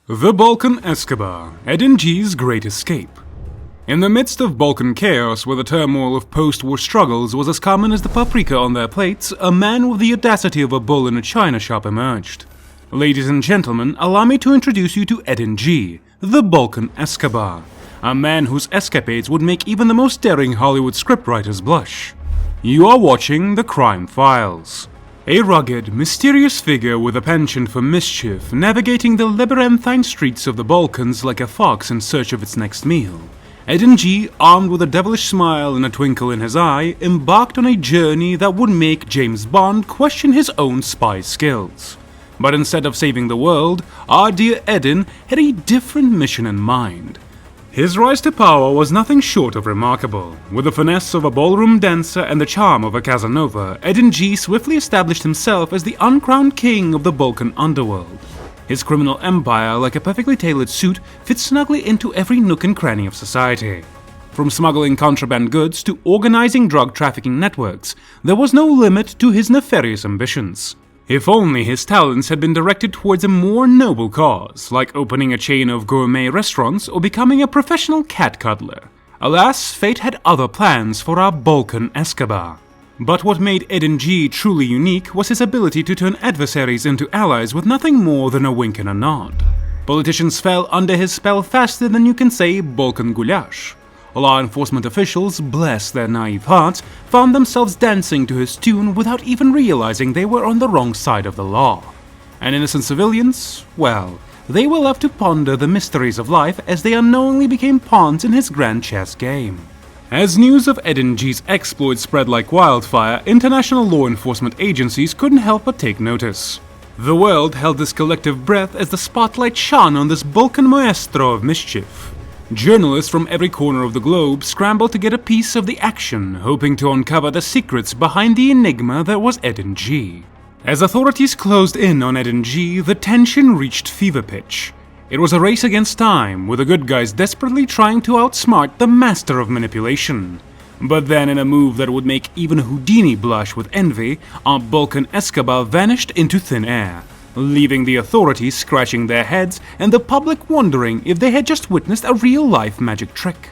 The Balkan Escobar, Edin G's great escape. In the midst of Balkan chaos, where the turmoil of post-war struggles was as common as the paprika on their plates, a man with the audacity of a bull in a china shop emerged. Ladies and gentlemen, allow me to introduce you to Edin G, the Balkan Escobar, a man whose escapades would make even the most daring Hollywood scriptwriters blush. You are watching The Crime Files. A rugged, mysterious figure with a penchant for mischief, navigating the labyrinthine streets of the Balkans like a fox in search of its next meal. Edin G, armed with a devilish smile and a twinkle in his eye, embarked on a journey that would make James Bond question his own spy skills. But instead of saving the world, our dear Edin had a different mission in mind. His rise to power was nothing short of remarkable. With the finesse of a ballroom dancer and the charm of a Casanova, Edin G swiftly established himself as the uncrowned king of the Balkan underworld. His criminal empire, like a perfectly tailored suit, fit snugly into every nook and cranny of society. From smuggling contraband goods to organizing drug trafficking networks, there was no limit to his nefarious ambitions. If only his talents had been directed towards a more noble cause, like opening a chain of gourmet restaurants or becoming a professional cat cuddler. Alas, fate had other plans for our Balkan Escobar. But what made Edin G truly unique was his ability to turn adversaries into allies with nothing more than a wink and a nod. Politicians fell under his spell faster than you can say Balkan goulash. Law enforcement officials, bless their naive hearts, found themselves dancing to his tune without even realizing they were on the wrong side of the law. And innocent civilians, well, they were left to ponder the mysteries of life as they unknowingly became pawns in his grand chess game. As news of Edin G's exploits spread like wildfire, international law enforcement agencies couldn't help but take notice. The world held this collective breath as the spotlight shone on this Balkan maestro of mischief. Journalists from every corner of the globe scrambled to get a piece of the action, hoping to uncover the secrets behind the enigma that was Edin G. As authorities closed in on Edin G, the tension reached fever pitch. It was a race against time, with the good guys desperately trying to outsmart the master of manipulation. But then, in a move that would make even Houdini blush with envy, our Balkan Escobar vanished into thin air, leaving the authorities scratching their heads and the public wondering if they had just witnessed a real-life magic trick.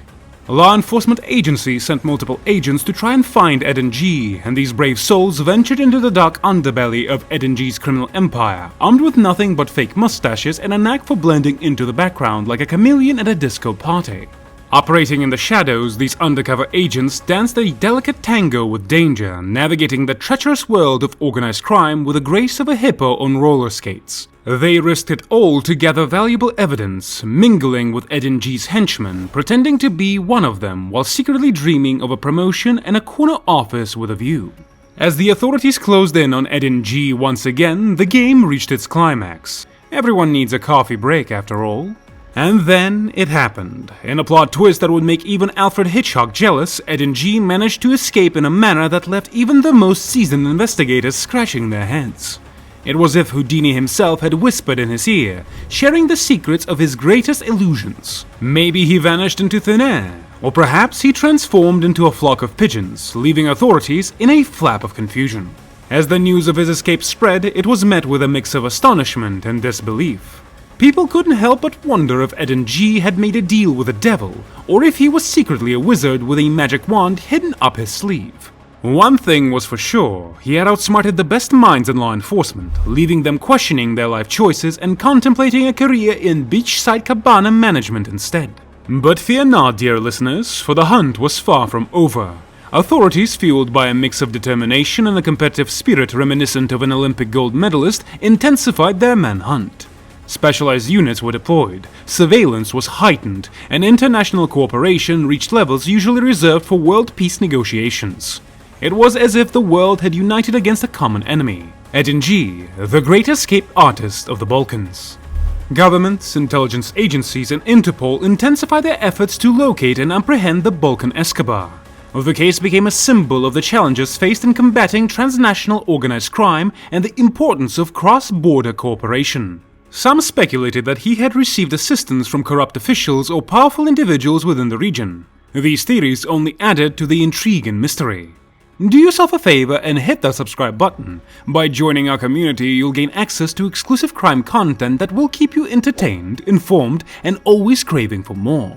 Law enforcement agencies sent multiple agents to try and find Edin G, and these brave souls ventured into the dark underbelly of Edin G's criminal empire, armed with nothing but fake mustaches and a knack for blending into the background like a chameleon at a disco party. Operating in the shadows, these undercover agents danced a delicate tango with danger, navigating the treacherous world of organized crime with the grace of a hippo on roller skates. They risked it all to gather valuable evidence, mingling with Edin G's henchmen, pretending to be one of them while secretly dreaming of a promotion and a corner office with a view. As the authorities closed in on Edin G once again, the game reached its climax. Everyone needs a coffee break after all. And then it happened. In a plot twist that would make even Alfred Hitchcock jealous, Edin G managed to escape in a manner that left even the most seasoned investigators scratching their heads. It was as if Houdini himself had whispered in his ear, sharing the secrets of his greatest illusions. Maybe he vanished into thin air, or perhaps he transformed into a flock of pigeons, leaving authorities in a flap of confusion. As the news of his escape spread, it was met with a mix of astonishment and disbelief. People couldn't help but wonder if Edin G had made a deal with the devil, or if he was secretly a wizard with a magic wand hidden up his sleeve. One thing was for sure, he had outsmarted the best minds in law enforcement, leaving them questioning their life choices and contemplating a career in beachside cabana management instead. But fear not, dear listeners, for the hunt was far from over. Authorities, fueled by a mix of determination and a competitive spirit reminiscent of an Olympic gold medalist, intensified their manhunt. Specialized units were deployed, surveillance was heightened, and international cooperation reached levels usually reserved for world peace negotiations. It was as if the world had united against a common enemy, Edin G, the great escape artist of the Balkans. Governments, intelligence agencies, and Interpol intensified their efforts to locate and apprehend the Balkan Escobar. The case became a symbol of the challenges faced in combating transnational organized crime and the importance of cross-border cooperation. Some speculated that he had received assistance from corrupt officials or powerful individuals within the region. These theories only added to the intrigue and mystery. Do yourself a favor and hit that subscribe button. By joining our community, you'll gain access to exclusive crime content that will keep you entertained, informed, and always craving for more.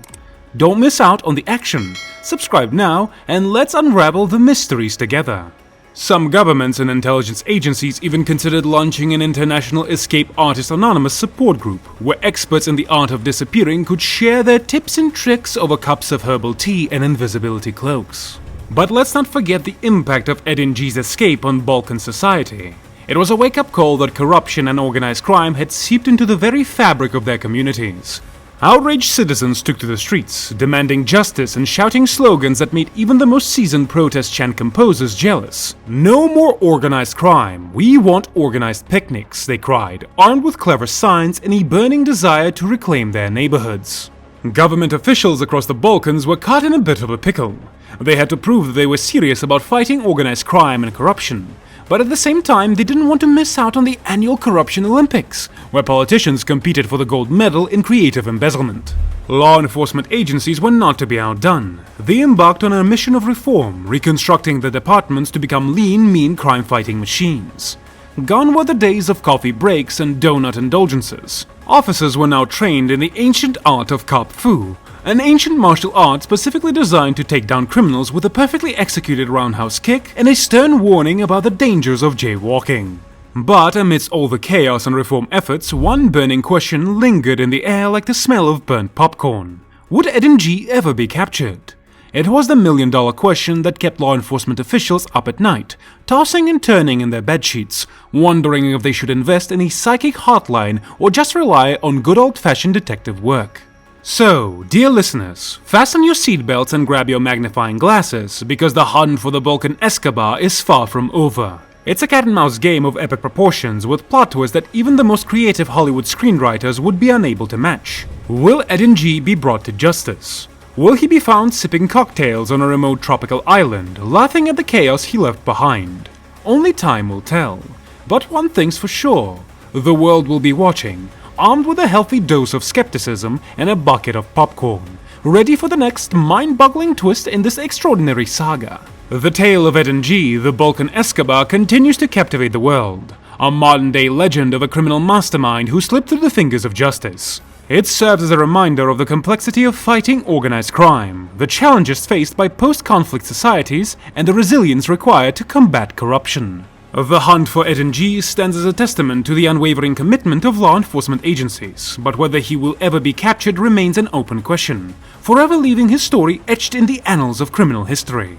Don't miss out on the action. Subscribe now, and let's unravel the mysteries together. Some governments and intelligence agencies even considered launching an international Escape Artist Anonymous support group, where experts in the art of disappearing could share their tips and tricks over cups of herbal tea and invisibility cloaks. But let's not forget the impact of Edin G's escape on Balkan society. It was a wake-up call that corruption and organized crime had seeped into the very fabric of their communities. Outraged citizens took to the streets, demanding justice and shouting slogans that made even the most seasoned protest chant composers jealous. "No more organized crime, we want organized picnics," they cried, armed with clever signs and a burning desire to reclaim their neighborhoods. Government officials across the Balkans were caught in a bit of a pickle. They had to prove that they were serious about fighting organized crime and corruption. But at the same time, they didn't want to miss out on the annual Corruption Olympics, where politicians competed for the gold medal in creative embezzlement. Law enforcement agencies were not to be outdone. They embarked on a mission of reform, reconstructing the departments to become lean, mean crime-fighting machines. Gone were the days of coffee breaks and donut indulgences. Officers were now trained in the ancient art of kung fu, an ancient martial art specifically designed to take down criminals with a perfectly executed roundhouse kick and a stern warning about the dangers of jaywalking. But amidst all the chaos and reform efforts, one burning question lingered in the air like the smell of burnt popcorn. Would Edin G ever be captured? It was the million-dollar question that kept law enforcement officials up at night, tossing and turning in their bedsheets, wondering if they should invest in a psychic hotline or just rely on good old-fashioned detective work. So, dear listeners, fasten your seatbelts and grab your magnifying glasses, because the hunt for the Balkan Escobar is far from over. It's a cat-and-mouse game of epic proportions with plot twists that even the most creative Hollywood screenwriters would be unable to match. Will Edin G be brought to justice? Will he be found sipping cocktails on a remote tropical island, laughing at the chaos he left behind? Only time will tell. But one thing's for sure, the world will be watching, armed with a healthy dose of skepticism and a bucket of popcorn, ready for the next mind-boggling twist in this extraordinary saga. The tale of Edin G, the Balkan Escobar, continues to captivate the world, a modern-day legend of a criminal mastermind who slipped through the fingers of justice. It serves as a reminder of the complexity of fighting organized crime, the challenges faced by post-conflict societies, and the resilience required to combat corruption. The hunt for Edin G stands as a testament to the unwavering commitment of law enforcement agencies, but whether he will ever be captured remains an open question, forever leaving his story etched in the annals of criminal history.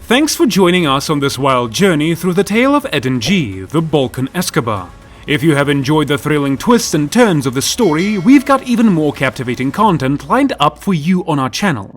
Thanks for joining us on this wild journey through the tale of Edin G, the Balkan Escobar. If you have enjoyed the thrilling twists and turns of the story, we've got even more captivating content lined up for you on our channel.